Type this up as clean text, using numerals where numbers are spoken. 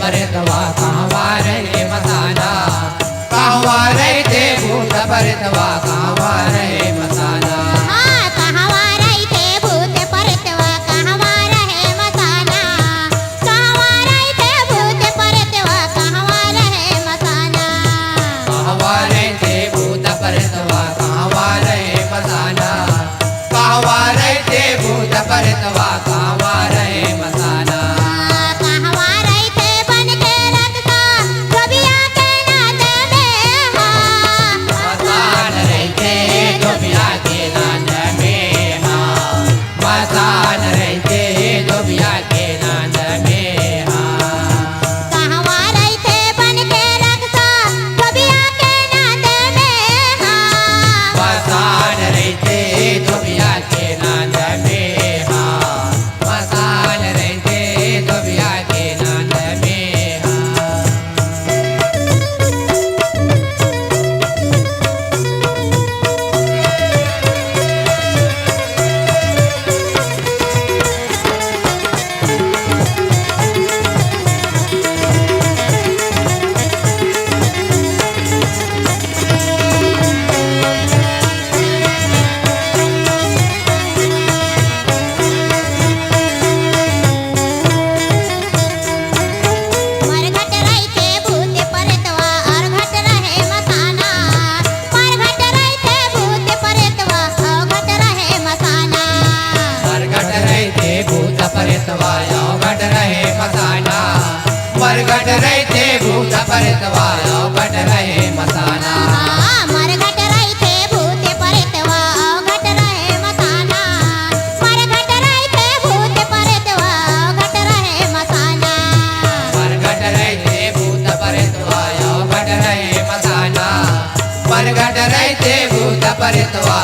परितवा कहवा रहे मसाना, कहवा रहते भूत परितवा कहवा रहे मसाना। कहवा रहते भूत परितवा कहवा रहे मसाना, कहवा रहते भूत परितवा कहवा रहे मसाना। कहवा रहते भूत परितवा कहवा रहे मसाना, कहवा रहते भूत परितवा कहवा रहे मसाना। कहवा रहते बन के रखता धोबिया के नाद में, मसान रहते धोबिया के नाद में, मसान रहते धोबिया के नाद में। कहवा रहते बन के रखता धोबिया के नाद में, मसान रहते धोबिया के नाद में, मसान रहते धोबिया के नाद में। मरघट रहते भूत परितवा अरघट रहे मसाना, मरघट रहते भूत परितवा अवघट रहे मसाना। मरघट रहते भूत परितवा अवघट रहे मसाना, मरघट रहते भूत परितवा अवघट रहे मसाना। मरघट रहते भूत परितवा अवघट रहे मसाना, मरघट रहते भूत परितवा अवघट रहे मसाना। मरघट रहते भूत परितवा अवघट रहे मसाना, मरघट रहते भूत परितवा